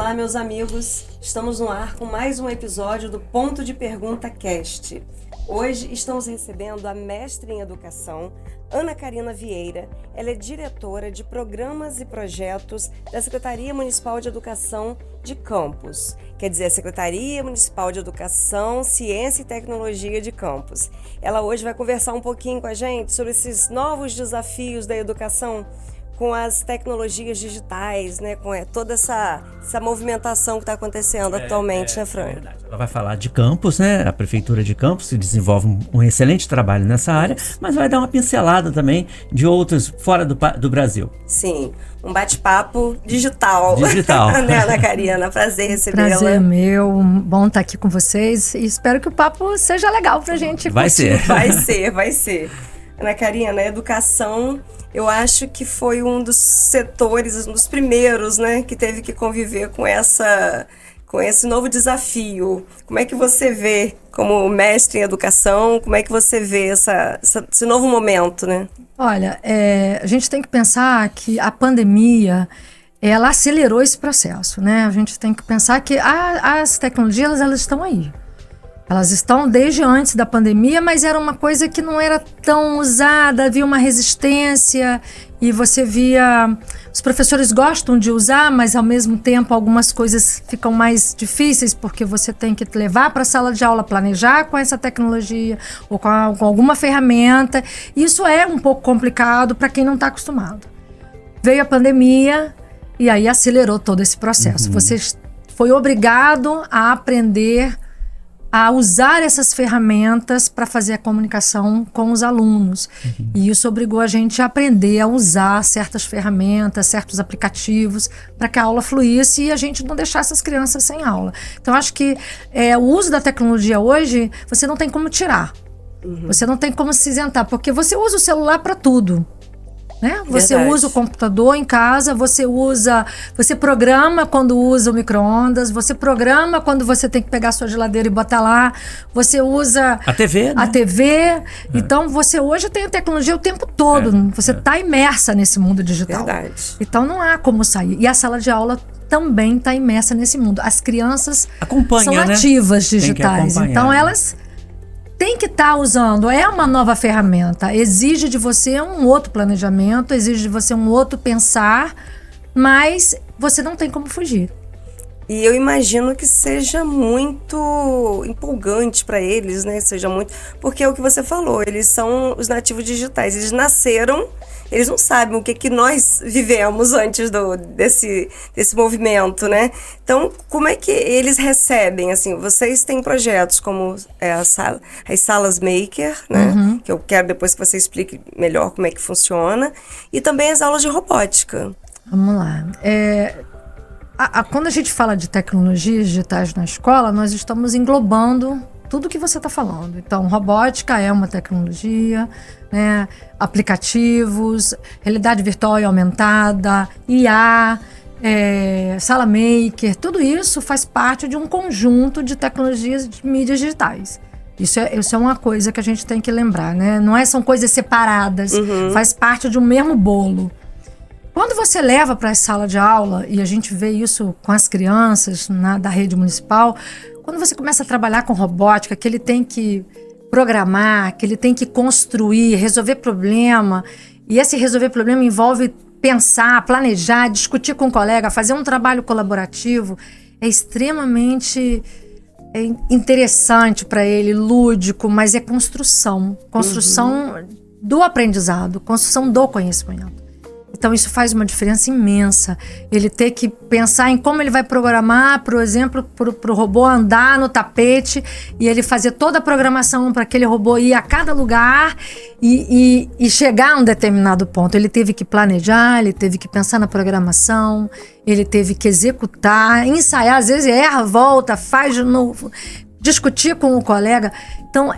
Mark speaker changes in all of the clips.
Speaker 1: Olá, meus amigos! Estamos no ar com mais um episódio do Ponto de Pergunta Cast. Hoje estamos recebendo a mestre em educação, Ana Karina Vieira. Ela é diretora de programas e projetos da Secretaria Municipal de Educação de Campos. Quer dizer, a Secretaria Municipal de Educação, Ciência e Tecnologia de Campos. Ela hoje vai conversar um pouquinho com a gente sobre esses novos desafios da educação com as tecnologias digitais, né, com toda essa movimentação que está acontecendo atualmente, né, Fran?
Speaker 2: Verdade. Ela vai falar de Campos, né? A Prefeitura de Campos se desenvolve um excelente trabalho nessa área, mas vai dar uma pincelada também de outros fora do Brasil.
Speaker 1: Sim, um bate-papo digital. Né, Ana Karina? Prazer recebê-la.
Speaker 3: Prazer meu, bom estar aqui com vocês e espero que o papo seja legal pra gente curtir.
Speaker 1: Vai ser. Ana Karina, a educação, eu acho que foi um dos setores, um dos primeiros, né, que teve que conviver com esse novo desafio. Como é que você vê, como mestre em educação, como é que você vê esse novo momento, né?
Speaker 3: Olha, a gente tem que pensar que a pandemia, ela acelerou esse processo, né? A gente tem que pensar que as tecnologias, elas estão aí. Elas estão desde antes da pandemia, mas era uma coisa que não era tão usada, havia uma resistência e você via... Os professores gostam de usar, mas ao mesmo tempo algumas coisas ficam mais difíceis porque você tem que levar para a sala de aula, planejar com essa tecnologia ou com alguma ferramenta. Isso é um pouco complicado para quem não está acostumado. Veio a pandemia e aí acelerou todo esse processo. Você foi obrigado a aprender a usar essas ferramentas para fazer a comunicação com os alunos. E isso obrigou a gente a aprender a usar certas ferramentas, certos aplicativos, para que a aula fluísse e a gente não deixasse as crianças sem aula. Então, acho que o uso da tecnologia hoje, você não tem como tirar. Você não tem como se isentar, porque você usa o celular para tudo. Né? Você usa o computador em casa, você programa quando usa o micro-ondas, você programa quando você tem que pegar a sua geladeira e botar lá, você usa
Speaker 2: a TV, né?
Speaker 3: A TV. Então você hoje tem a tecnologia o tempo todo, você está imersa nesse mundo digital.
Speaker 1: Verdade.
Speaker 3: Então não há como sair. E a sala de aula também está imersa nesse mundo. As crianças são nativas digitais, então elas tem que estar usando, é uma nova ferramenta, exige de você um outro planejamento, exige de você um outro pensar, mas você não tem como fugir.
Speaker 1: E eu imagino que seja muito empolgante para eles, né? Porque é o que você falou, eles são os nativos digitais, eles nasceram, eles não sabem o que nós vivemos antes desse movimento, né? Então, como é que eles recebem? Assim, vocês têm projetos como as salas Maker, né? Que eu quero depois que você explique melhor como é que funciona, e também as aulas de robótica.
Speaker 3: Vamos lá. Quando a gente fala de tecnologias digitais na escola, nós estamos englobando tudo que você está falando. Então, robótica é uma tecnologia, né? Aplicativos, realidade virtual e aumentada, IA, sala maker, tudo isso faz parte de um conjunto de tecnologias de mídias digitais. Isso é uma coisa que a gente tem que lembrar, né? São coisas separadas, faz parte de um mesmo bolo. Quando você leva para a sala de aula, e a gente vê isso com as crianças da rede municipal, quando você começa a trabalhar com robótica, que ele tem que programar, que ele tem que construir, resolver problema, e esse resolver problema envolve pensar, planejar, discutir com o colega, fazer um trabalho colaborativo, é extremamente interessante para ele, lúdico, mas é construção do aprendizado, construção do conhecimento. Então isso faz uma diferença imensa. Ele ter que pensar em como ele vai programar, por exemplo, para o robô andar no tapete e ele fazer toda a programação para aquele robô ir a cada lugar e chegar a um determinado ponto. Ele teve que planejar, ele teve que pensar na programação, ele teve que executar, ensaiar, às vezes erra, volta, faz de novo, discutir com o colega. Então,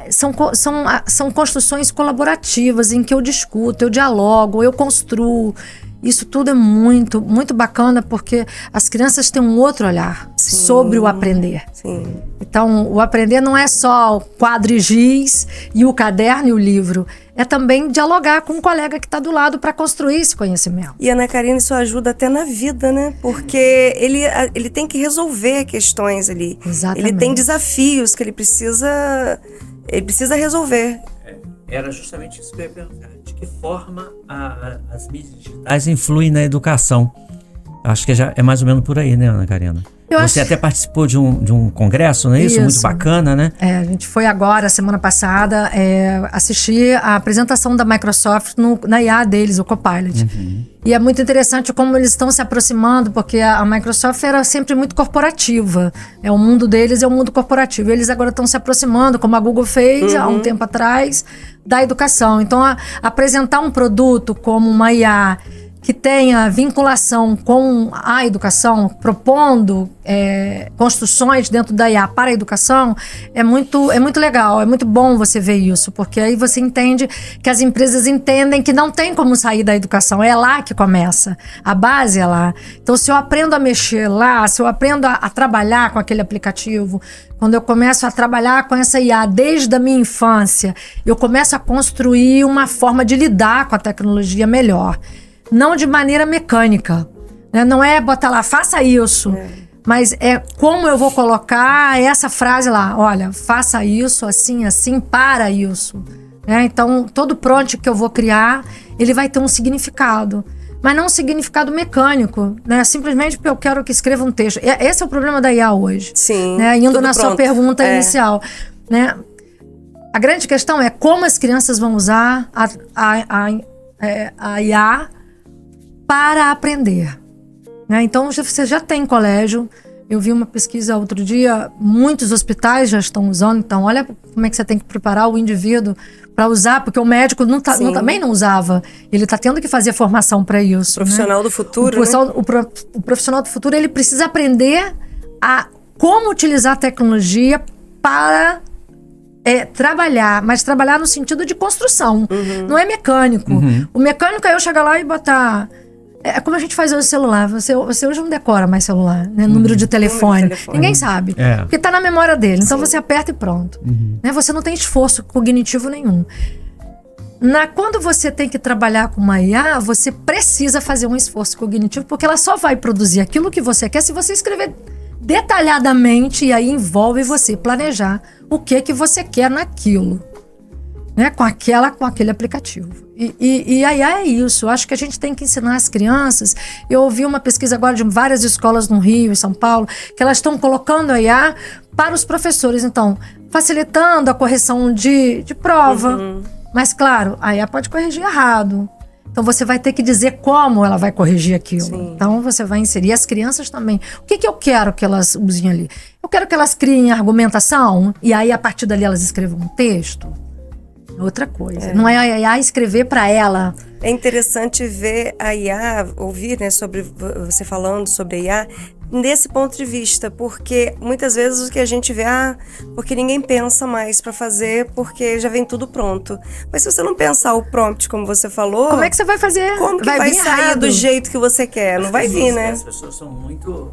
Speaker 3: são construções colaborativas em que eu discuto, eu dialogo, eu construo. Isso tudo é muito, muito bacana porque as crianças têm um outro olhar sobre o aprender. Então, o aprender não é só o quadro e giz e o caderno e o livro. é também dialogar com um colega que está do lado para construir esse conhecimento.
Speaker 1: E, Ana Karina, isso ajuda até na vida, né? Porque ele tem que resolver questões ali.
Speaker 3: Exatamente.
Speaker 1: Ele tem desafios que ele precisa resolver.
Speaker 2: Era justamente isso que eu ia perguntar. De que forma as mídias digitais influem na educação? Acho que já é mais ou menos por aí, né, Ana Karina? Você até participou de um congresso, não é isso? Muito bacana, né?
Speaker 3: A gente foi agora, semana passada, assistir a apresentação da Microsoft na IA deles, o Copilot. E é muito interessante como eles estão se aproximando, porque a Microsoft era sempre muito corporativa. O mundo deles é um mundo corporativo. Eles agora estão se aproximando, como a Google fez há um tempo atrás, da educação. Então, apresentar um produto como uma IA que tenha vinculação com a educação, propondo construções dentro da IA para a educação, é muito legal, é muito bom você ver isso, porque aí você entende que as empresas entendem que não tem como sair da educação, é lá que começa, a base é lá. Então, se eu aprendo a mexer lá, se eu aprendo a trabalhar com aquele aplicativo, quando eu começo a trabalhar com essa IA desde a minha infância, eu começo a construir uma forma de lidar com a tecnologia melhor. Não de maneira mecânica, né? Não é botar lá, faça isso, mas é como eu vou colocar essa frase lá, olha, faça isso, assim, assim, para isso, né? Então, todo prompt que eu vou criar, ele vai ter um significado, mas não um significado mecânico, né? Simplesmente porque eu quero que escreva um texto. Esse é o problema da IA hoje.
Speaker 1: Sim,
Speaker 3: né? Indo na
Speaker 1: pronto.
Speaker 3: Sua pergunta inicial, né? A grande questão é como as crianças vão usar a IA para aprender, né? Então, você já tem colégio. Eu vi uma pesquisa outro dia, muitos hospitais já estão usando. Então, olha como é que você tem que preparar o indivíduo para usar, porque o médico também não usava. Ele está tendo que fazer formação para isso.
Speaker 1: Profissional, né? Do futuro,
Speaker 3: O profissional do futuro, ele precisa aprender a como utilizar a tecnologia para trabalhar, mas trabalhar no sentido de construção. Não é mecânico. O mecânico é eu chegar lá e botar... É como a gente faz hoje o celular. Você hoje não decora mais celular, né? Número de telefone. Ninguém sabe. Porque está na memória dele. Então você aperta e pronto. Né? Você não tem esforço cognitivo nenhum. Quando você tem que trabalhar com uma IA, você precisa fazer um esforço cognitivo, porque ela só vai produzir aquilo que você quer se você escrever detalhadamente, e aí envolve você planejar o que você quer naquilo. Né, com aquele aplicativo. E a IA é isso. Eu acho que a gente tem que ensinar as crianças. Eu ouvi uma pesquisa agora de várias escolas no Rio e São Paulo, que elas estão colocando a IA para os professores. Então, facilitando a correção de prova. Mas, claro, a IA pode corrigir errado. Então, você vai ter que dizer como ela vai corrigir aquilo. Sim. Então, você vai inserir as crianças também. O que eu quero que elas usem ali? Eu quero que elas criem argumentação, e aí, a partir dali, elas escrevam um texto. Outra coisa. Não é a IA escrever para ela.
Speaker 1: É interessante ver a IA, ouvir, né, sobre você falando sobre a IA, nesse ponto de vista, porque muitas vezes o que a gente vê, porque ninguém pensa mais para fazer, porque já vem tudo pronto. Mas se você não pensar o prompt, como você falou...
Speaker 3: Como é que você vai fazer?
Speaker 1: Como que vai sair errado do jeito que você quer? Não vai vir, né?
Speaker 2: As pessoas são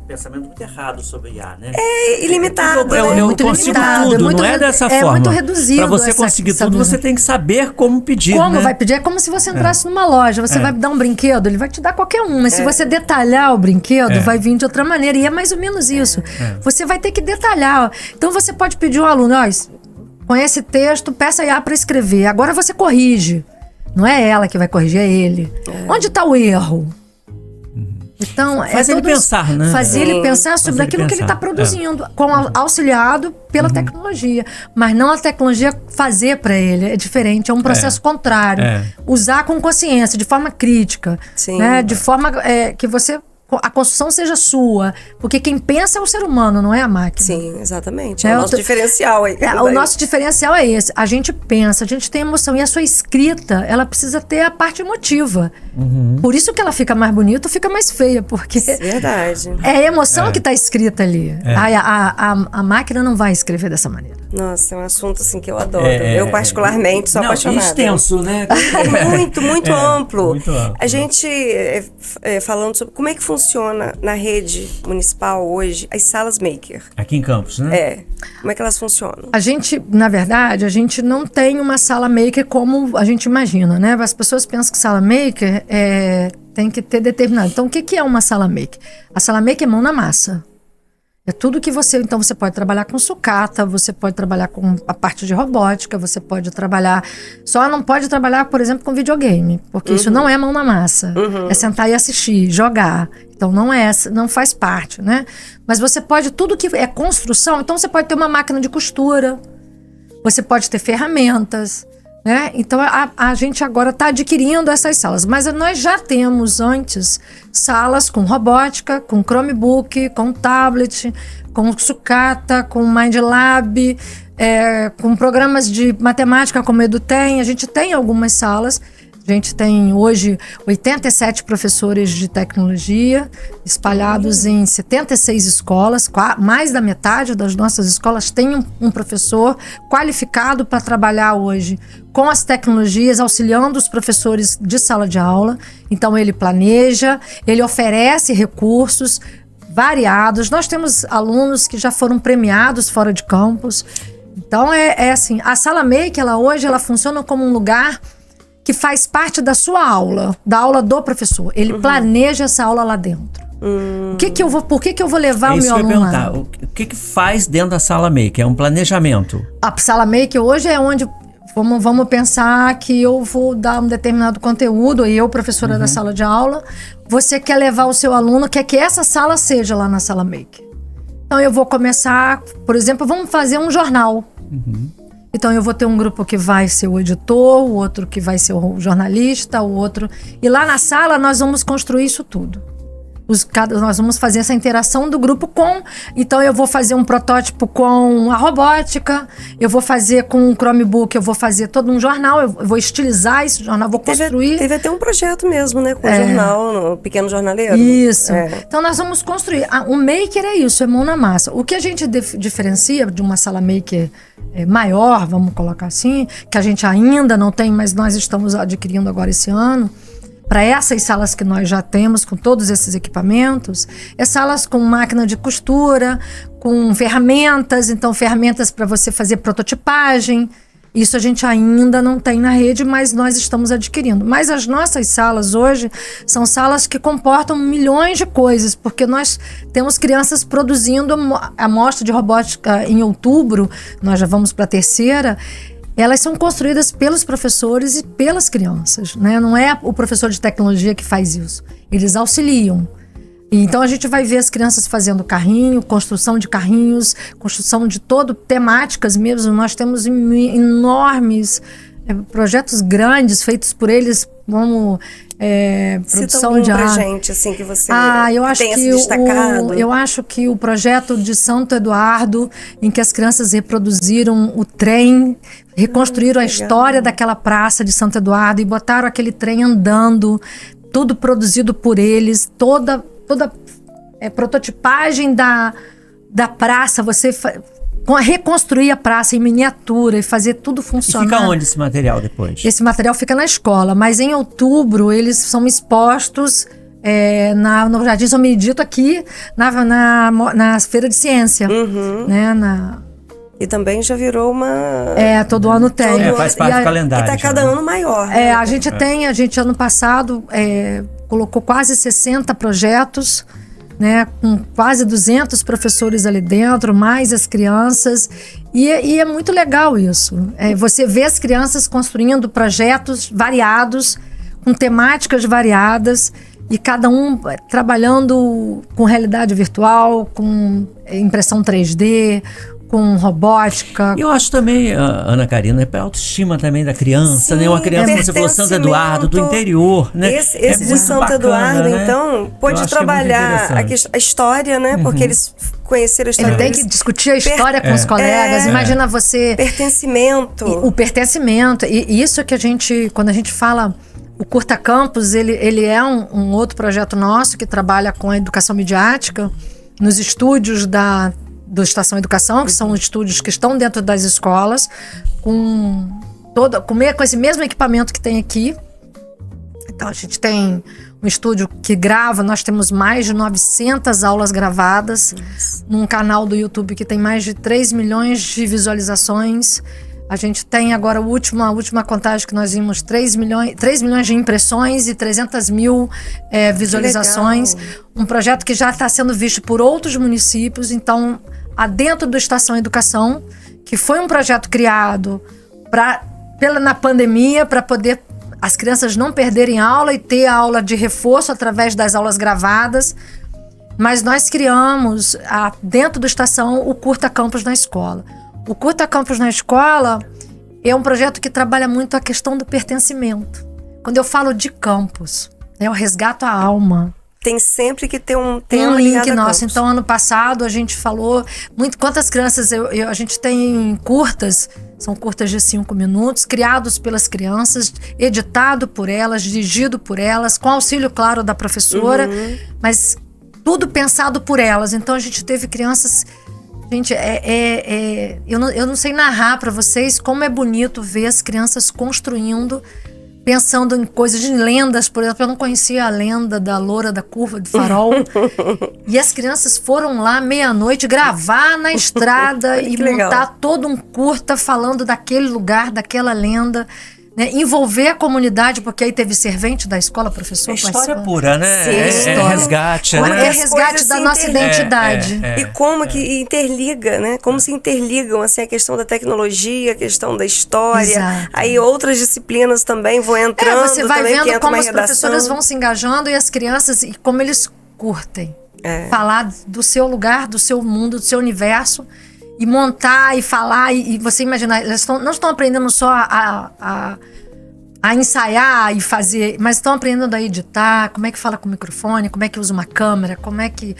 Speaker 2: pensamento muito errado sobre IA, né?
Speaker 1: É ilimitado,
Speaker 2: eu
Speaker 3: muito
Speaker 2: consigo
Speaker 3: limitado,
Speaker 2: tudo,
Speaker 3: muito
Speaker 2: não é dessa forma.
Speaker 3: É muito reduzido.
Speaker 2: Para você conseguir tudo, você tem que saber como pedir,
Speaker 3: Como
Speaker 2: né?
Speaker 3: vai pedir? É como se você entrasse numa loja, você vai dar um brinquedo, ele vai te dar qualquer um, mas se você detalhar o brinquedo, vai vir de outra maneira, e é mais ou menos isso. Você vai ter que detalhar. Então você pode pedir ao aluno, com esse texto, peça a IA para escrever. Agora você corrige. Não é ela que vai corrigir, é ele. Onde está o erro? Então,
Speaker 2: faz ele pensar, né?
Speaker 3: Fazer ele pensar sobre aquilo que ele está produzindo, auxiliado pela tecnologia. Mas não a tecnologia fazer para ele. É diferente, é um processo contrário. Usar com consciência, de forma crítica.
Speaker 1: Sim.
Speaker 3: Né? De forma que a construção seja sua. Porque quem pensa é o ser humano, não é a máquina.
Speaker 1: Sim, exatamente. É o nosso diferencial aí.
Speaker 3: O nosso diferencial é esse. A gente pensa, a gente tem emoção. E a sua escrita, ela precisa ter a parte emotiva. Por isso que ela fica mais bonita ou fica mais feia. Porque
Speaker 1: verdade.
Speaker 3: É a emoção que está escrita ali. A máquina não vai escrever dessa maneira.
Speaker 1: Nossa, é um assunto assim que eu adoro. Eu particularmente sou apaixonada.
Speaker 2: Extenso, né?
Speaker 1: Muito, muito amplo.
Speaker 2: Muito amplo.
Speaker 1: A gente falando sobre como é que funciona funciona na rede municipal hoje as salas maker?
Speaker 2: Aqui em Campos, né?
Speaker 1: Como é que elas funcionam?
Speaker 3: A gente, na verdade, a gente não tem uma sala maker como a gente imagina, né? As pessoas pensam que sala maker tem que ter determinado. Então, o que é uma sala maker? A sala maker é mão na massa. É tudo que você... Então, você pode trabalhar com sucata, você pode trabalhar com a parte de robótica, você pode trabalhar... Só não pode trabalhar, por exemplo, com videogame, porque isso não é mão na massa. É sentar e assistir, jogar. Então, não faz parte, né? Mas você pode... Tudo que é construção... Então, você pode ter uma máquina de costura, você pode ter ferramentas, né? Então, a gente agora está adquirindo essas salas. Mas nós já temos antes salas com robótica, com Chromebook, com tablet, com sucata, com MindLab, com programas de matemática como o Edu tem. A gente tem algumas salas. A gente tem hoje 87 professores de tecnologia espalhados em 76 escolas. Mais da metade das nossas escolas tem um professor qualificado para trabalhar hoje com as tecnologias, auxiliando os professores de sala de aula. Então, ele planeja, ele oferece recursos variados. Nós temos alunos que já foram premiados fora de campus. Então, assim, a Sala Maker, hoje, ela funciona como um lugar que faz parte da sua aula, da aula do professor. Ele planeja essa aula lá dentro. Por que eu vou levar o meu aluno lá?
Speaker 2: O que faz dentro da Sala Maker? É um planejamento?
Speaker 3: A Sala Maker hoje é onde... Vamos pensar que eu vou dar um determinado conteúdo, e eu, professora da sala de aula, você quer levar o seu aluno, quer que essa sala seja lá na Sala Maker. Então, eu vou começar, por exemplo, vamos fazer um jornal. Então, eu vou ter um grupo que vai ser o editor, o outro que vai ser o jornalista, o outro... E lá na sala, nós vamos construir isso tudo. Nós vamos fazer essa interação do grupo com... Então, eu vou fazer um protótipo com a robótica, eu vou fazer com o Chromebook, eu vou fazer todo um jornal, eu vou estilizar esse jornal, vou construir...
Speaker 1: Teve até um projeto mesmo, né? Com o jornal, no Pequeno Jornaleiro.
Speaker 3: Isso. Então, nós vamos construir. O maker é isso, é mão na massa. O que a gente diferencia de uma sala maker maior, vamos colocar assim, que a gente ainda não tem, mas nós estamos adquirindo agora esse ano, para essas salas que nós já temos, com todos esses equipamentos, salas com máquina de costura, com ferramentas, então ferramentas para você fazer prototipagem. Isso a gente ainda não tem na rede, mas nós estamos adquirindo. Mas as nossas salas hoje são salas que comportam milhões de coisas, porque nós temos crianças produzindo a mostra de robótica em outubro, nós já vamos para a 3ª. Elas são construídas pelos professores e pelas crianças, né? Não é o professor de tecnologia que faz isso. Eles auxiliam. Então, a gente vai ver as crianças fazendo carrinho, construção de carrinhos, construção de temáticas mesmo. Nós temos enormes projetos grandes feitos por eles, como produção de
Speaker 1: arte. Gente, assim, que você
Speaker 3: eu acho
Speaker 1: tenha
Speaker 3: que
Speaker 1: se destacado.
Speaker 3: Eu acho que o projeto de Santo Eduardo, em que as crianças reproduziram o trem, reconstruíram a história daquela praça de Santo Eduardo e botaram aquele trem andando, tudo produzido por eles, toda prototipagem da praça, reconstruir a praça em miniatura e fazer tudo funcionar.
Speaker 2: E fica onde esse material depois?
Speaker 3: Esse material fica na escola, mas em outubro eles são expostos no Jardim São Benedito, aqui na Feira de Ciência. Né,
Speaker 1: E também já virou uma...
Speaker 3: todo ano tem.
Speaker 2: Faz parte do calendário.
Speaker 1: E tá cada ano maior.
Speaker 3: A gente ano passado colocou quase 60 projetos, né, com quase 200 professores ali dentro, mais as crianças, e é muito legal isso. Você vê as crianças construindo projetos variados, com temáticas variadas, e cada um trabalhando com realidade virtual, com impressão 3D, com robótica.
Speaker 2: Eu acho também, Ana Karina, é para autoestima também da criança, né? Uma criança, como você falou, Santo Eduardo, do interior, né?
Speaker 1: Esse de Santo
Speaker 2: bacana,
Speaker 1: Eduardo,
Speaker 2: né?
Speaker 1: Então, pode trabalhar a história, né? Porque eles conheceram a história.
Speaker 3: Ele tem que discutir a história com os colegas. Imagina você...
Speaker 1: Pertencimento.
Speaker 3: O pertencimento. E isso que quando a gente fala... O Curta Campus, ele é um outro projeto nosso que trabalha com a educação midiática nos estúdios do Estação Educação, que são os estúdios que estão dentro das escolas, com esse mesmo equipamento que tem aqui. Então, a gente tem um estúdio que grava. Nós temos mais de 900 aulas gravadas num canal do YouTube que tem mais de 3 milhões de visualizações. A gente tem agora a última contagem que nós vimos 3 milhões de impressões e 300 mil visualizações. Um projeto que já está sendo visto por outros municípios. Então, dentro do Estação Educação, que foi um projeto criado na pandemia para poder as crianças não perderem aula e ter a aula de reforço através das aulas gravadas. Mas nós criamos, dentro do Estação, o Curta Campus na Escola. O Curta Campus na Escola é um projeto que trabalha muito a questão do pertencimento. Quando eu falo de campus, eu resgato a alma.
Speaker 1: Tem sempre que ter um
Speaker 3: link nosso. Então, ano passado, a gente falou muito. Quantas crianças a gente tem curtas, são curtas de 5 minutos, criados pelas crianças, editado por elas, dirigido por elas, com auxílio, claro, da professora, mas tudo pensado por elas. Então, a gente teve crianças. Gente, eu não sei narrar para vocês como é bonito ver as crianças construindo, pensando em coisas de lendas. Por exemplo, eu não conhecia a lenda da loura da curva de farol. E as crianças foram lá meia-noite gravar na estrada e montar legal. Todo um curta falando daquele lugar, daquela lenda. Né? Envolver a comunidade, porque aí teve servente da escola, professor.
Speaker 2: É história pura, né?
Speaker 3: Sim,
Speaker 2: é resgate, né?
Speaker 3: É resgate da nossa identidade.
Speaker 1: E como que interliga, né? Como se interligam, assim, a questão da tecnologia, a questão da história.
Speaker 3: Exato.
Speaker 1: Aí outras disciplinas também vão entrando.
Speaker 3: Você vai
Speaker 1: também,
Speaker 3: vendo como as professoras vão se engajando e as crianças, e como eles curtem. Falar do seu lugar, do seu mundo, do seu universo. E montar e falar, e você imaginar, elas não estão aprendendo só a ensaiar e fazer, mas estão aprendendo a editar, como é que fala com o microfone, como é que usa uma câmera, como é que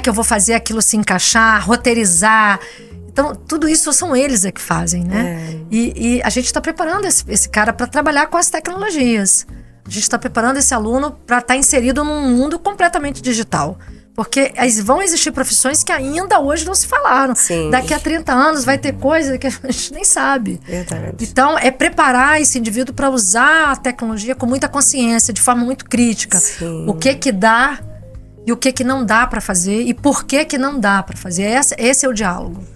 Speaker 3: eu vou fazer aquilo se encaixar, roteirizar. Então, tudo isso são eles que fazem, né? E a gente está preparando esse cara para trabalhar com as tecnologias. A gente está preparando esse aluno para estar inserido num mundo completamente digital. Porque vão existir profissões que ainda hoje não se falaram.
Speaker 1: Sim.
Speaker 3: Daqui a 30 anos vai ter coisa que a gente nem sabe.
Speaker 1: Verdade.
Speaker 3: Então, é preparar esse indivíduo para usar a tecnologia com muita consciência, de forma muito crítica.
Speaker 1: Sim.
Speaker 3: O que dá e o que não dá para fazer e por que não dá para fazer. Esse é o diálogo.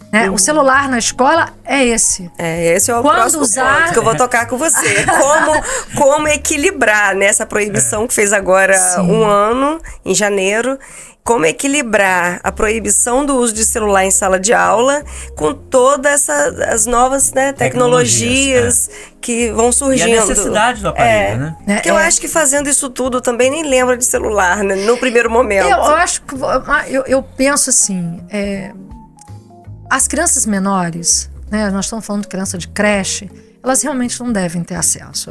Speaker 3: Né? O celular na escola é esse.
Speaker 1: Esse é o próximo ponto que eu vou tocar com você. Como equilibrar nessa proibição que fez agora um ano, em janeiro. Como equilibrar a proibição do uso de celular em sala de aula com todas as novas, né, tecnologias que vão surgindo.
Speaker 2: E a necessidade do aparelho, né?
Speaker 1: Porque eu acho que fazendo isso tudo também nem lembra de celular, né, no primeiro momento.
Speaker 3: Eu acho que... Eu penso assim... As crianças menores, né, nós estamos falando de criança de creche, elas realmente não devem ter acesso.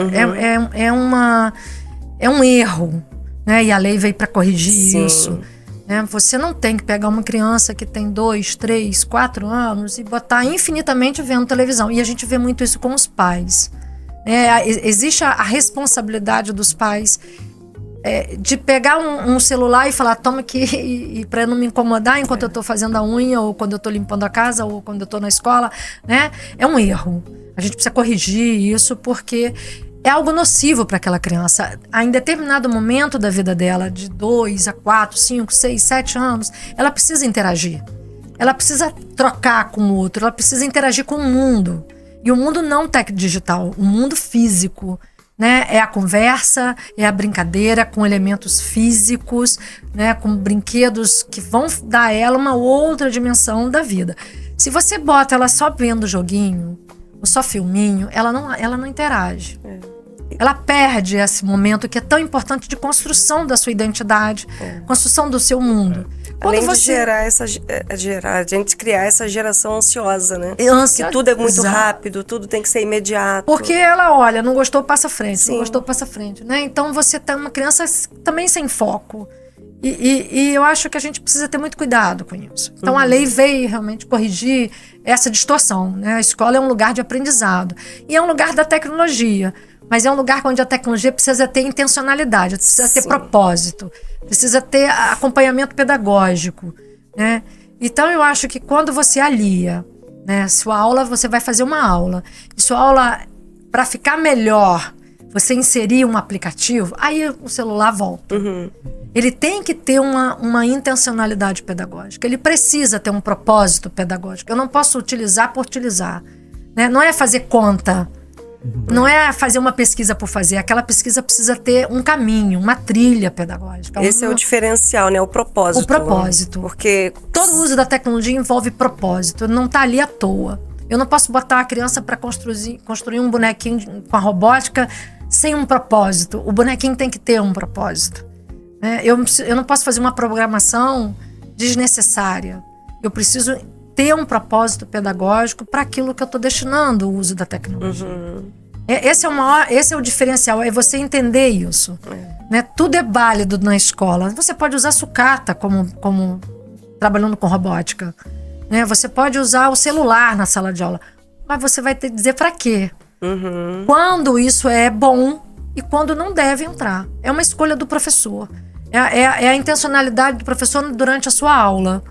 Speaker 3: É um erro, né? E a lei veio para corrigir isso. Né? Você não tem que pegar uma criança que tem 2, 3, 4 anos e botar infinitamente vendo televisão. E a gente vê muito isso com os pais. Existe a responsabilidade dos pais de pegar um celular e falar, toma aqui, para não me incomodar enquanto eu estou fazendo a unha, ou quando eu estou limpando a casa, ou quando eu estou na escola, né? É um erro. A gente precisa corrigir isso, porque é algo nocivo para aquela criança. Em determinado momento da vida dela, de 2 a 4, 5, 6, 7 anos, ela precisa interagir. Ela precisa trocar com o outro, ela precisa interagir com o mundo. E o mundo não digital, o mundo físico. Né? É a conversa, é a brincadeira com elementos físicos, né? Com brinquedos que vão dar a ela uma outra dimensão da vida. Se você bota ela só vendo joguinho, ou só filminho, ela não interage. Ela perde esse momento que é tão importante de construção da sua identidade, construção do seu mundo.
Speaker 1: Além de a gente criar essa geração ansiosa, né? Que tudo é muito rápido, tudo tem que ser imediato.
Speaker 3: Porque ela olha, não gostou, passa à frente, não gostou, passa à frente, né? Então você tá uma criança também sem foco. E eu acho que a gente precisa ter muito cuidado com isso. Então a lei veio realmente corrigir essa distorção, né? A escola é um lugar de aprendizado e é um lugar da tecnologia. Mas é um lugar onde a tecnologia precisa ter intencionalidade, precisa ter propósito, precisa ter acompanhamento pedagógico, né? Então eu acho que quando você alia, né, sua aula, você vai fazer uma aula, e sua aula, para ficar melhor, você inserir um aplicativo, aí o celular volta. Ele tem que ter uma intencionalidade pedagógica. Ele precisa ter um propósito pedagógico. Eu não posso utilizar por utilizar. Né? Não é fazer conta. Não é fazer uma pesquisa por fazer. Aquela pesquisa precisa ter um caminho, uma trilha pedagógica.
Speaker 1: Esse é o diferencial, né? O propósito.
Speaker 3: O propósito.
Speaker 1: Porque
Speaker 3: todo o uso da tecnologia envolve propósito. Não está ali à toa. Eu não posso botar a criança para construir um bonequinho com a robótica sem um propósito. O bonequinho tem que ter um propósito. Eu não posso fazer uma programação desnecessária. Eu preciso ter um propósito pedagógico para aquilo que eu estou destinando o uso da tecnologia. Esse é o diferencial, é você entender isso. Né? Tudo é válido na escola. Você pode usar sucata como trabalhando com robótica. Né? Você pode usar o celular na sala de aula. Mas você vai ter que dizer para quê. Quando isso é bom e quando não deve entrar. É uma escolha do professor. É a intencionalidade do professor durante a sua aula.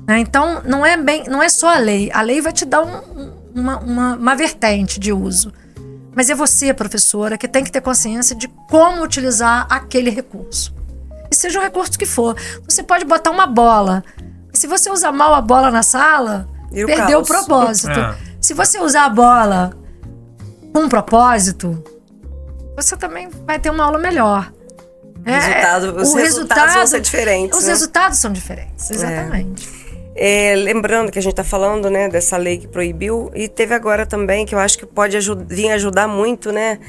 Speaker 3: Então, não é só a lei. A lei vai te dar uma vertente de uso. Mas é você, professora, que tem que ter consciência de como utilizar aquele recurso. E seja o recurso que for. Você pode botar uma bola. E se você usar mal a bola na sala, perdeu o propósito. Se você usar a bola com um propósito, você também vai ter uma aula melhor.
Speaker 1: Os resultados vão ser diferentes.
Speaker 3: Os resultados são diferentes, exatamente.
Speaker 1: Lembrando que a gente está falando, né, dessa lei que proibiu, e teve agora também, que eu acho que pode vir ajudar muito, né?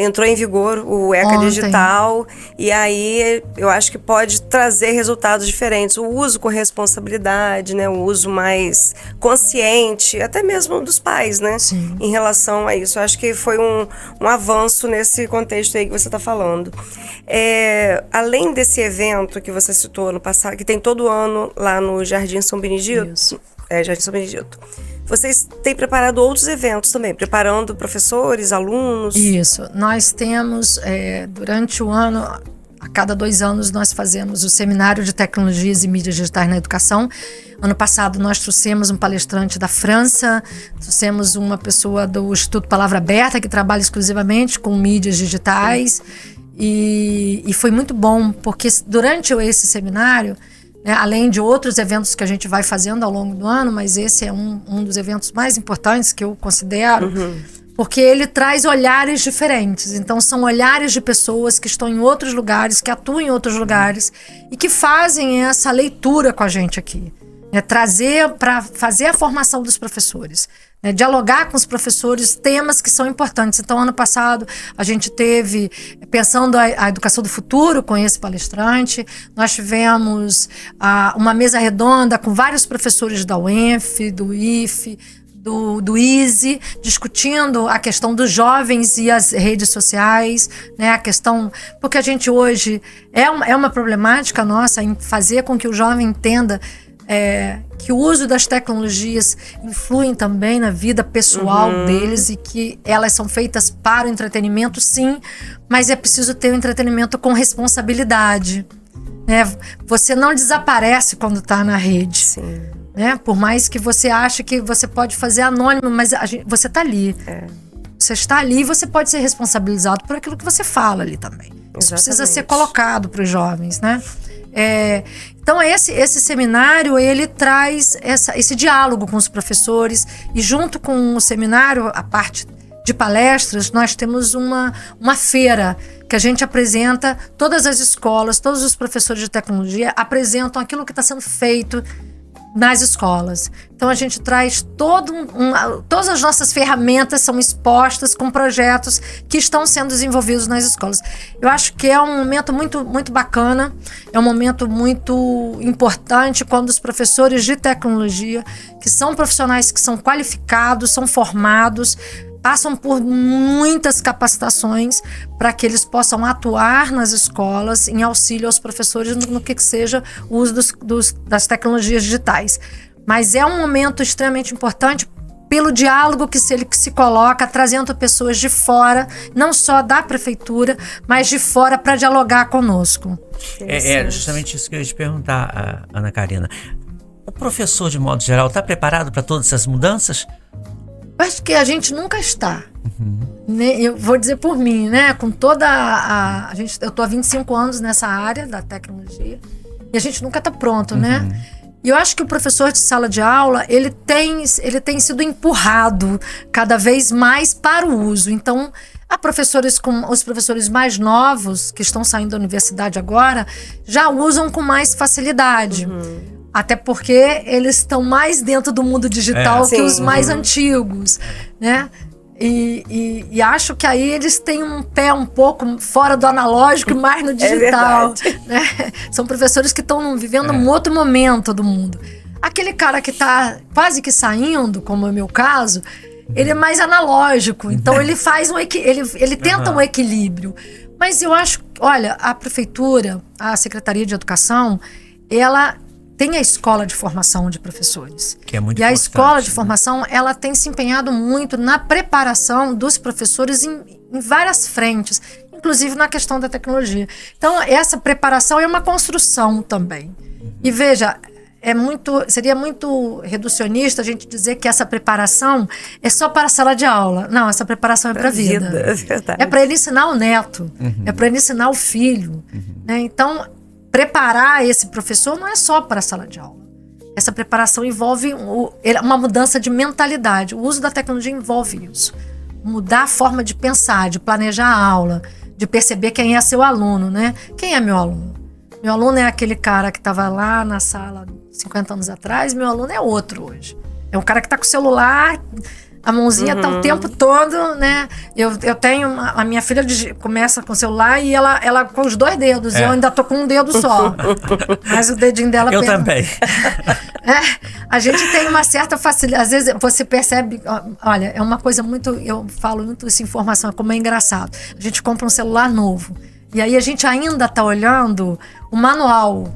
Speaker 1: Entrou em vigor o ECA Digital, e aí eu acho que pode trazer resultados diferentes. O uso com responsabilidade, né? O uso mais consciente, até mesmo dos pais, né?
Speaker 3: Sim.
Speaker 1: Em relação a isso. Eu acho que foi um avanço nesse contexto aí que você está falando. Além desse evento que você citou no passado, que tem todo ano lá no Jardim São Benedito, Jardim São Benedito. Vocês têm preparado outros eventos também, preparando professores, alunos?
Speaker 3: Isso. Nós temos, durante o ano, a cada 2 anos, nós fazemos o Seminário de Tecnologias e Mídias Digitais na Educação. Ano passado, nós trouxemos um palestrante da França, trouxemos uma pessoa do Instituto Palavra Aberta, que trabalha exclusivamente com mídias digitais. E foi muito bom, porque durante esse seminário, né, além de outros eventos que a gente vai fazendo ao longo do ano, mas esse é um dos eventos mais importantes que eu considero, porque ele traz olhares diferentes. Então, são olhares de pessoas que estão em outros lugares, que atuam em outros lugares e que fazem essa leitura com a gente aqui. Trazer para fazer a formação dos professores. Dialogar com os professores temas que são importantes. Então, ano passado, a gente teve, pensando a educação do futuro com esse palestrante, nós tivemos uma mesa redonda com vários professores da UENF, do IFE, do ISE, discutindo a questão dos jovens e as redes sociais, né? A questão, porque a gente hoje é uma problemática nossa em fazer com que o jovem entenda que o uso das tecnologias influem também na vida pessoal deles e que elas são feitas para o entretenimento, sim, mas é preciso ter o entretenimento com responsabilidade. Você não desaparece quando está na rede.
Speaker 1: Sim.
Speaker 3: Por mais que você ache que você pode fazer anônimo, mas você está ali. Você está ali e você pode ser responsabilizado por aquilo que você fala ali também. Isso precisa ser colocado para os jovens, né? Então esse seminário, ele traz esse diálogo com os professores, e junto com o seminário, a parte de palestras, nós temos uma feira que a gente apresenta, todas as escolas, todos os professores de tecnologia apresentam aquilo que está sendo feito nas escolas. Então a gente traz todas as nossas ferramentas são expostas com projetos que estão sendo desenvolvidos nas escolas. Eu acho que é um momento muito, muito bacana, é um momento muito importante quando os professores de tecnologia, que são profissionais que são qualificados, são formados, passam por muitas capacitações para que eles possam atuar nas escolas em auxílio aos professores no que seja o uso das tecnologias digitais. Mas é um momento extremamente importante pelo diálogo que se coloca, trazendo pessoas de fora, não só da prefeitura, mas de fora, para dialogar conosco.
Speaker 2: É justamente isso que eu ia te perguntar, Ana Karina. O professor, de modo geral, está preparado para todas essas mudanças?
Speaker 3: Eu acho que a gente nunca está. Eu vou dizer por mim, né? Com toda eu tô há 25 anos nessa área da tecnologia e a gente nunca está pronto, né? E eu acho que o professor de sala de aula, ele tem sido empurrado cada vez mais para o uso. Então, os professores mais novos, que estão saindo da universidade agora, já usam com mais facilidade. Até porque eles estão mais dentro do mundo digital que os mais antigos, né? E acho que aí eles têm um pé um pouco fora do analógico e mais no digital. Né? São professores que estão vivendo um outro momento do mundo. Aquele cara que está quase que saindo, como é o meu caso, ele é mais analógico. Então ele faz ele tenta um equilíbrio. Mas eu acho, olha, a prefeitura, a Secretaria de Educação, ela tem a escola de formação de professores.
Speaker 2: Que é muito
Speaker 3: importante. E a escola de formação, ela tem se empenhado muito na preparação dos professores em várias frentes, inclusive na questão da tecnologia. Então, essa preparação é uma construção também. E veja, seria muito reducionista a gente dizer que essa preparação é só para a sala de aula. Não, essa preparação é para a vida. É para ele ensinar o neto, é para ele ensinar o filho. Né? Então, preparar esse professor não é só para a sala de aula. Essa preparação envolve uma mudança de mentalidade. O uso da tecnologia envolve isso. Mudar a forma de pensar, de planejar a aula, de perceber quem é seu aluno, né? Quem é meu aluno? Meu aluno é aquele cara que estava lá na sala 50 anos atrás, meu aluno é outro hoje. É um cara que está com o celular, a mãozinha tá o tempo todo, né? Eu tenho a minha filha começa com o celular e ela com os 2 dedos. Eu ainda tô com um dedo só. Mas o dedinho dela...
Speaker 2: Eu também.
Speaker 3: A gente tem uma certa facilidade. Às vezes você percebe... Olha, é uma coisa muito... Eu falo muito essa informação, como é engraçado. A gente compra um celular novo. E aí a gente ainda tá olhando o manual,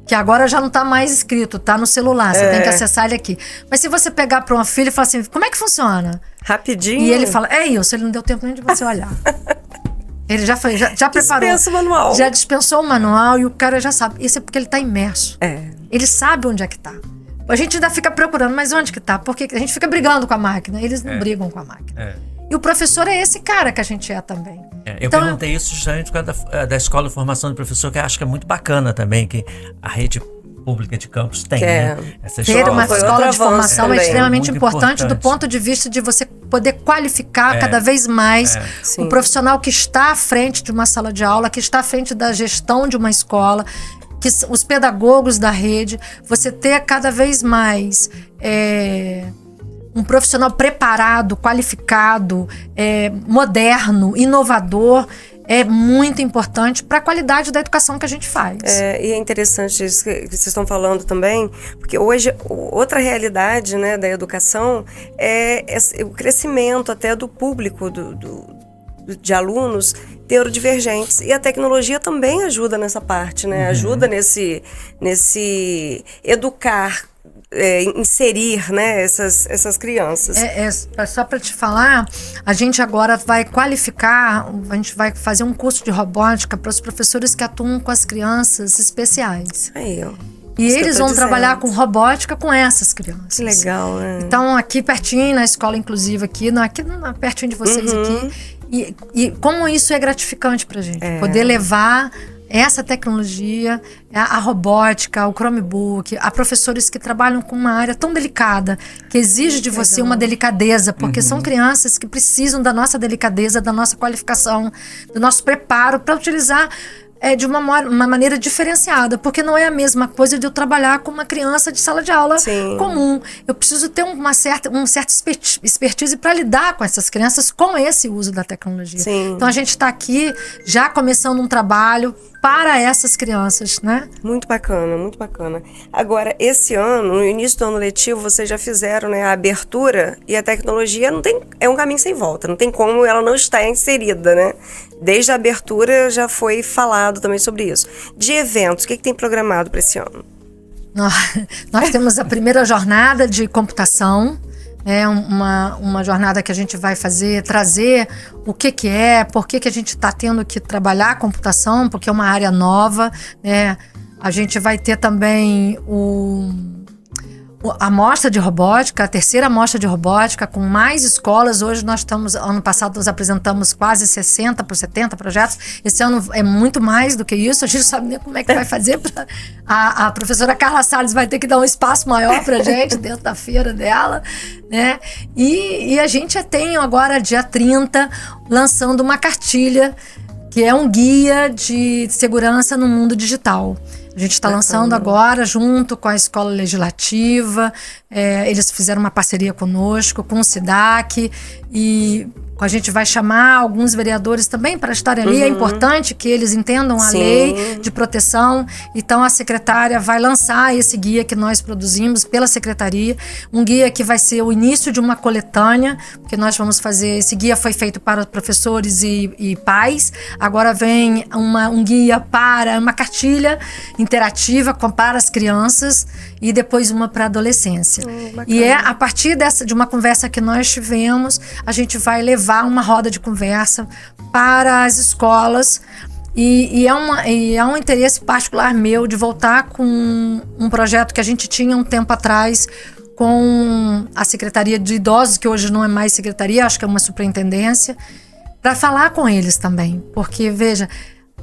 Speaker 3: que agora já não tá mais escrito, tá no celular, você tem que acessar ele aqui. Mas se você pegar para uma filha e falar assim, como é que funciona?
Speaker 1: Rapidinho.
Speaker 3: E ele fala, isso, ele não deu tempo nem de você olhar. Ele já preparou.
Speaker 1: Dispensa o manual.
Speaker 3: Já dispensou o manual e o cara já sabe. Isso é porque ele tá imerso. Ele sabe onde é que tá. A gente ainda fica procurando, mas onde que tá? Porque a gente fica brigando com a máquina, eles não brigam com a máquina. E o professor é esse cara que a gente é também.
Speaker 2: Eu perguntei isso justamente por causa da Escola de Formação do Professor, que eu acho que é muito bacana também, que a rede pública de campus tem, né?
Speaker 3: Ter uma escola de formação é extremamente importante do ponto de vista de você poder qualificar cada vez mais o profissional que está à frente de uma sala de aula, que está à frente da gestão de uma escola, que os pedagogos da rede, você ter cada vez mais... um profissional preparado, qualificado, moderno, inovador, é muito importante para a qualidade da educação que a gente faz.
Speaker 1: E é interessante isso que vocês estão falando também, porque hoje outra realidade, né, da educação é o crescimento até do público, de alunos neurodivergentes. E a tecnologia também ajuda nessa parte, né? Ajuda nesse educar, inserir, né, essas crianças.
Speaker 3: Só para te falar, a gente agora vai qualificar, a gente vai fazer um curso de robótica para os professores que atuam com as crianças especiais. E eles vão trabalhar com robótica com essas crianças.
Speaker 1: Que legal, né?
Speaker 3: Então, aqui pertinho, na escola inclusiva aqui pertinho de vocês aqui. E como isso é gratificante pra gente. Poder levar essa tecnologia, a robótica, o Chromebook, a professores que trabalham com uma área tão delicada, que exige de você uma delicadeza, porque são crianças que precisam da nossa delicadeza, da nossa qualificação, do nosso preparo para utilizar de uma maneira diferenciada, porque não é a mesma coisa de eu trabalhar com uma criança de sala de aula comum. Eu preciso ter uma certa expertise para lidar com essas crianças com esse uso da tecnologia. Então a gente está aqui já começando um trabalho para essas crianças, né?
Speaker 1: Muito bacana, muito bacana. Agora, esse ano, no início do ano letivo, vocês já fizeram, né, a abertura, e a tecnologia é um caminho sem volta, não tem como ela não estar inserida, né? Desde a abertura já foi falado também sobre isso. De eventos, o que tem programado para esse ano?
Speaker 3: Nós temos a primeira jornada de computação, uma jornada que a gente vai trazer o que é, por que a gente está tendo que trabalhar a computação, porque é uma área nova, né? A gente vai ter também a mostra de robótica, a terceira mostra de robótica, com mais escolas. Hoje nós estamos, ano passado nós apresentamos quase 60 por 70 projetos. Esse ano é muito mais do que isso. A gente não sabe nem como é que vai fazer. A professora Carla Salles vai ter que dar um espaço maior pra gente dentro da feira dela, né? E a gente tem agora, dia 30, lançando uma cartilha que é um guia de segurança no mundo digital. A gente está lançando agora, junto com a Escola Legislativa, eles fizeram uma parceria conosco, com o SIDAC, e a gente vai chamar alguns vereadores também para estarem ali. É importante que eles entendam a lei de proteção. Então a secretária vai lançar esse guia que nós produzimos pela secretaria, um guia que vai ser o início de uma coletânea, porque nós vamos fazer, esse guia foi feito para professores e pais, agora vem um guia para uma cartilha interativa para as crianças e depois uma para a adolescência. E a partir de uma conversa que nós tivemos, a gente vai levar uma roda de conversa para as escolas e é um interesse particular meu de voltar com um projeto que a gente tinha um tempo atrás com a Secretaria de Idosos, que hoje não é mais secretaria, acho que é uma superintendência, para falar com eles também, porque veja,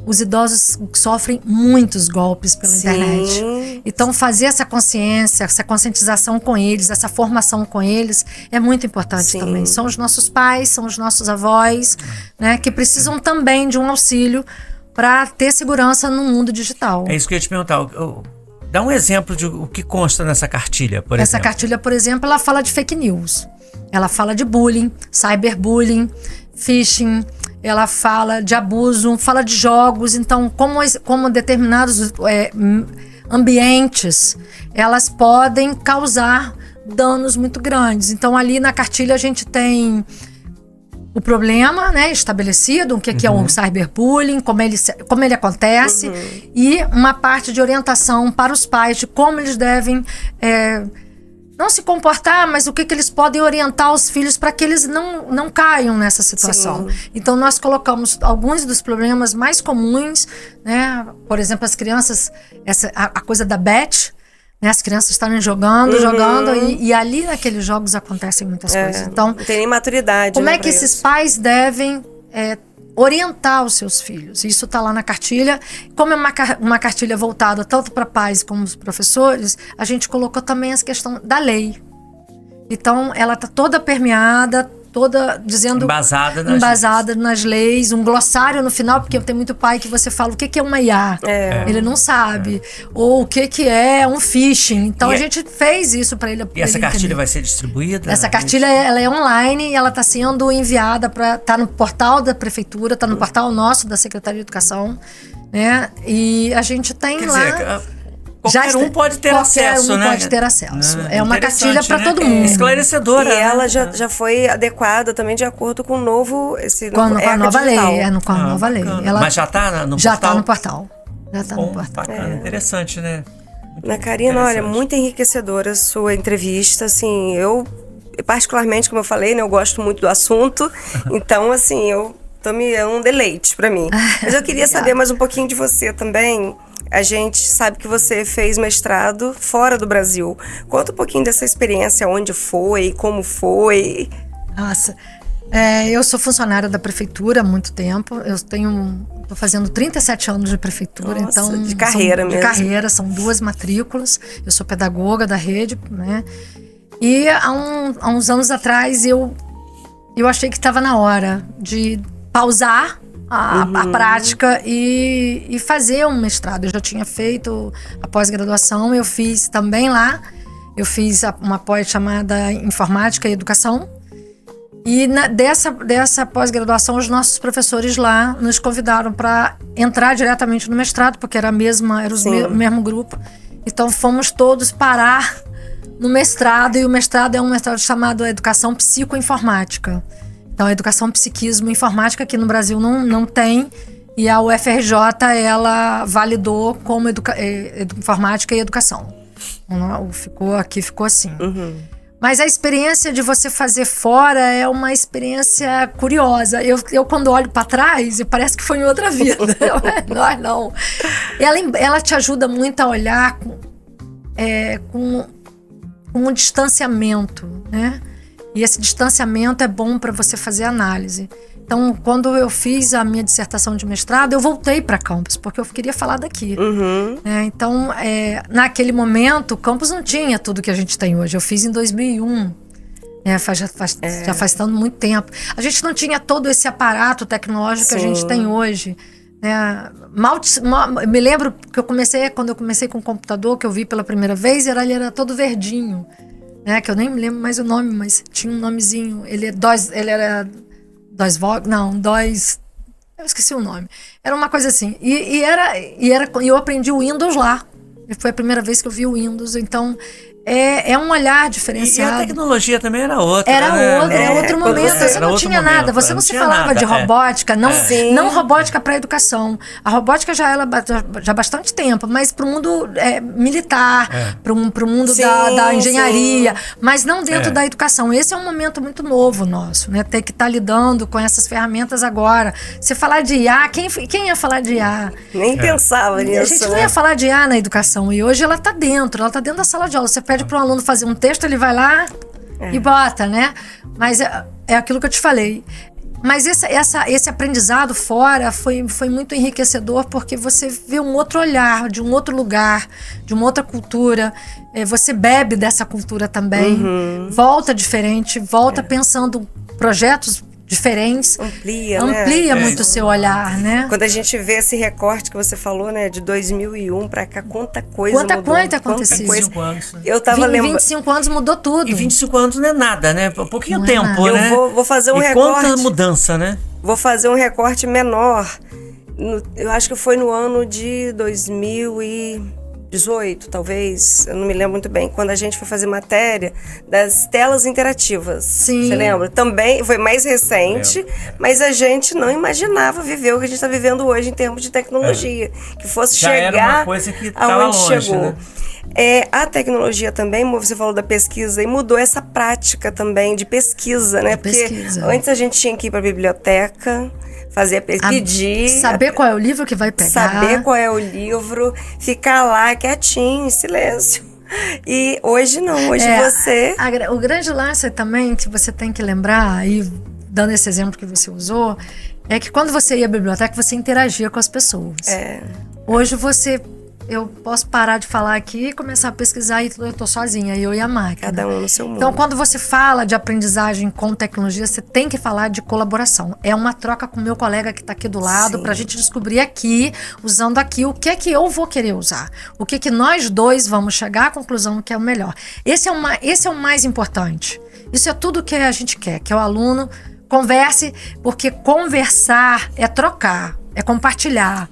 Speaker 3: os idosos sofrem muitos golpes pela internet. Então, fazer essa consciência, essa conscientização com eles, essa formação com eles é muito importante também. São os nossos pais, são os nossos avós, né, que precisam também de um auxílio para ter segurança no mundo digital.
Speaker 2: É isso que eu ia te perguntar. Dá um exemplo de o que consta nessa cartilha, por exemplo.
Speaker 3: Essa cartilha, por exemplo, ela fala de fake news. Ela fala de bullying, cyberbullying, phishing. Ela fala de abuso, fala de jogos. Então, como determinados ambientes, elas podem causar danos muito grandes. Então, ali na cartilha a gente tem o problema, né, estabelecido, o que é um cyberbullying, como ele acontece, e uma parte de orientação para os pais de como eles devem não se comportar, mas o que eles podem orientar os filhos para que eles não caiam nessa situação. Então, nós colocamos alguns dos problemas mais comuns, né? Por exemplo, as crianças, a coisa da bet, né? As crianças estarem jogando, e ali naqueles jogos acontecem muitas coisas. Então,
Speaker 1: não tem nem maturidade.
Speaker 3: Como é que esses pais devem orientar os seus filhos? Isso está lá na cartilha. Como é uma cartilha voltada tanto para pais como os professores, a gente colocou também essa questão da lei. Então, ela está toda permeada, toda dizendo... Embasada nas leis, um glossário no final, porque tem muito pai que você fala o que é uma IA. Ele não sabe. Ou o que é um phishing. Então, a gente fez isso para ele.
Speaker 2: E essa cartilha vai ser distribuída?
Speaker 3: Essa cartilha, ela é online e ela está sendo enviada para... Está no portal da prefeitura, está no portal nosso, da Secretaria de Educação, né? E a gente tem lá...
Speaker 2: Qualquer um pode ter acesso, né?
Speaker 3: Pode ter acesso. É uma cartilha para todo mundo.
Speaker 2: Esclarecedora.
Speaker 1: E ela já foi adequada também de acordo com o novo...
Speaker 3: Com a nova lei. Com a nova lei.
Speaker 2: Mas já está no portal?
Speaker 3: Já está no portal. Já está no portal.
Speaker 2: Bacana, interessante, né?
Speaker 1: Ana Karina, olha, muito enriquecedora a sua entrevista. Assim, eu, particularmente, como eu falei, né, eu gosto muito do assunto. Então, assim, é um deleite para mim. Mas eu queria saber mais um pouquinho de você também. A gente sabe que você fez mestrado fora do Brasil. Conta um pouquinho dessa experiência, onde foi, como foi.
Speaker 3: Nossa, eu sou funcionária da prefeitura há muito tempo. Estou fazendo 37 anos de prefeitura.
Speaker 1: Nossa,
Speaker 3: então
Speaker 1: de carreira mesmo.
Speaker 3: De carreira, são 2 matrículas. Eu sou pedagoga da rede, né? E há uns anos atrás eu achei que estava na hora de pausar a prática e fazer um mestrado. Eu já tinha feito a pós-graduação, eu fiz também lá. Eu fiz uma pós chamada Informática e Educação. E dessa pós-graduação, os nossos professores lá nos convidaram para entrar diretamente no mestrado, porque era o mesmo grupo. Então fomos todos parar no mestrado, e o mestrado é um mestrado chamado Educação Psicoinformática. Então, a educação psiquismo informática aqui no Brasil não tem, e a UFRJ, ela validou como informática e educação. Ficou assim. Mas a experiência de você fazer fora é uma experiência curiosa. Eu quando olho para trás, parece que foi em outra vida. Não. Ela te ajuda muito a olhar com com um distanciamento, né? E esse distanciamento é bom para você fazer análise. Então, quando eu fiz a minha dissertação de mestrado, eu voltei para campus, porque eu queria falar daqui. Então, naquele momento, o campus não tinha tudo que a gente tem hoje. Eu fiz em 2001, já faz tanto muito tempo. A gente não tinha todo esse aparato tecnológico que a gente tem hoje. Me lembro que quando eu comecei com o computador, que eu vi pela primeira vez, ele era todo verdinho. Que eu nem me lembro mais o nome, mas tinha um nomezinho. Ele era eu esqueci o nome. Era uma coisa assim. E eu aprendi o Windows lá. Foi a primeira vez que eu vi o Windows. Então, é um olhar diferenciado.
Speaker 2: E a tecnologia também era outra.
Speaker 3: Era outro momento. Você não tinha nada. Você não se falava de robótica. Não robótica para educação. A robótica já há bastante tempo, mas para o mundo militar, para o mundo da engenharia, mas não dentro da educação. Esse é um momento muito novo nosso, né? Ter que estar lidando com essas ferramentas agora. Você falar de IA, quem ia falar de IA?
Speaker 1: Nem pensava nisso.
Speaker 3: A gente não ia falar de IA na educação, e hoje ela está dentro da sala de aula. Você pede para um aluno fazer um texto, ele vai lá e bota, né? Mas é aquilo que eu te falei. Mas esse aprendizado fora foi muito enriquecedor, porque você vê um outro olhar, de um outro lugar, de uma outra cultura. Você bebe dessa cultura também, volta diferente, volta pensando projetos diferentes. Amplia muito o seu olhar, né?
Speaker 1: Quando a gente vê esse recorte que você falou, né, de 2001 pra cá, quanta coisa mudou.
Speaker 3: Quanta coisa aconteceu.
Speaker 2: 25 anos.
Speaker 1: Eu tava lembrando.
Speaker 3: 25 anos mudou tudo.
Speaker 2: E 25 anos não é nada, né? Pouquinho tempo,
Speaker 3: nada.
Speaker 2: né?
Speaker 1: Eu vou fazer um
Speaker 2: recorte. Quanta mudança, né?
Speaker 1: Vou fazer um recorte menor. Eu acho que foi no ano de 2018, talvez, eu não me lembro muito bem, quando a gente foi fazer matéria das telas interativas.
Speaker 3: Sim.
Speaker 1: Você lembra? Também foi mais recente, mas a gente não imaginava viver o que a gente está vivendo hoje em termos de tecnologia. Que fosse
Speaker 2: já
Speaker 1: chegar
Speaker 2: era uma coisa que estava longe,
Speaker 1: chegou.
Speaker 2: Né?
Speaker 1: A tecnologia também, você falou da pesquisa, e mudou essa prática também de pesquisa, né? Porque antes a gente tinha que ir para a biblioteca, pedir.
Speaker 3: Saber qual é o livro que vai pegar.
Speaker 1: Saber qual é o livro, ficar lá quietinho, em silêncio. E hoje não, hoje você...
Speaker 3: O grande lance também que você tem que lembrar, e dando esse exemplo que você usou, é que quando você ia à biblioteca, você interagia com as pessoas. Hoje eu posso parar de falar aqui e começar a pesquisar, e eu tô sozinha, eu e a máquina.
Speaker 1: Cada um no seu mundo.
Speaker 3: Então, quando você fala de aprendizagem com tecnologia, você tem que falar de colaboração. É uma troca com o meu colega que está aqui do lado, para a gente descobrir aqui, usando aqui, o que é que eu vou querer usar. O que é que nós dois vamos chegar à conclusão que é o melhor. Esse é o mais importante. Isso é tudo que a gente quer, que o aluno converse, porque conversar é trocar. É compartilhar.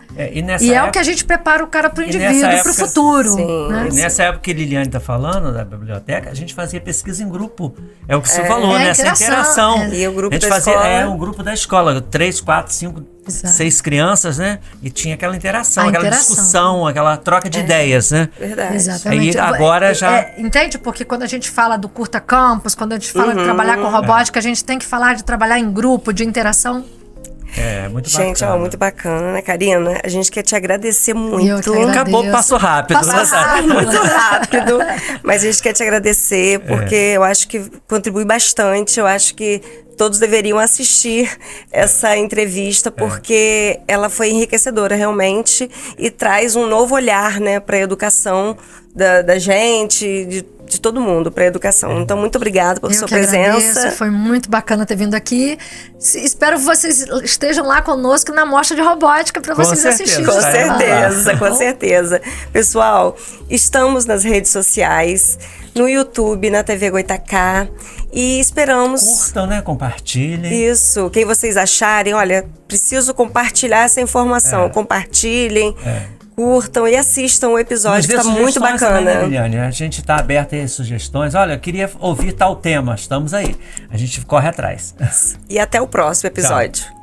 Speaker 3: E é o que a gente prepara o cara para o indivíduo, para o futuro. Né?
Speaker 2: E nessa época que a Liliane está falando, da biblioteca, a gente fazia pesquisa em grupo. É o que você falou, né? Essa interação.
Speaker 1: E o grupo
Speaker 2: a gente
Speaker 1: da
Speaker 2: fazia,
Speaker 1: escola.
Speaker 2: o grupo da escola. 3, 4, 5, 6 crianças, né? E tinha aquela interação, aquela discussão, aquela troca de ideias, né?
Speaker 1: Verdade.
Speaker 3: Exatamente.
Speaker 2: Aí agora já...
Speaker 3: entende? Porque quando a gente fala do curta campus, quando a gente fala de trabalhar com robótica, a gente tem que falar de trabalhar em grupo, de interação.
Speaker 2: Muito
Speaker 1: gente,
Speaker 2: bacana.
Speaker 1: Muito bacana, né, Karina? A gente quer te agradecer muito.
Speaker 2: Acabou, passou rápido.
Speaker 1: Muito rápido. Mas a gente quer te agradecer, porque eu acho que contribui bastante. Eu acho que todos deveriam assistir essa entrevista, porque ela foi enriquecedora, realmente, e traz um novo olhar, né, para a educação da gente, de todo mundo, para a educação. Então, muito obrigada por sua presença.
Speaker 3: Agradeço, foi muito bacana ter vindo aqui. Espero que vocês estejam lá conosco na mostra de robótica para vocês assistirem.
Speaker 1: Com certeza. Pessoal, estamos nas redes sociais, no YouTube, na TV Goitacá, e esperamos...
Speaker 2: Curtam, né? Compartilhem.
Speaker 1: Isso. Quem vocês acharem, olha, preciso compartilhar essa informação. Compartilhem. Curtam e assistam o episódio, que está muito bacana.
Speaker 2: Também, né, Liliane? A gente está aberto a sugestões. Olha, eu queria ouvir tal tema. Estamos aí. A gente corre atrás.
Speaker 1: E até o próximo episódio.
Speaker 2: Tchau.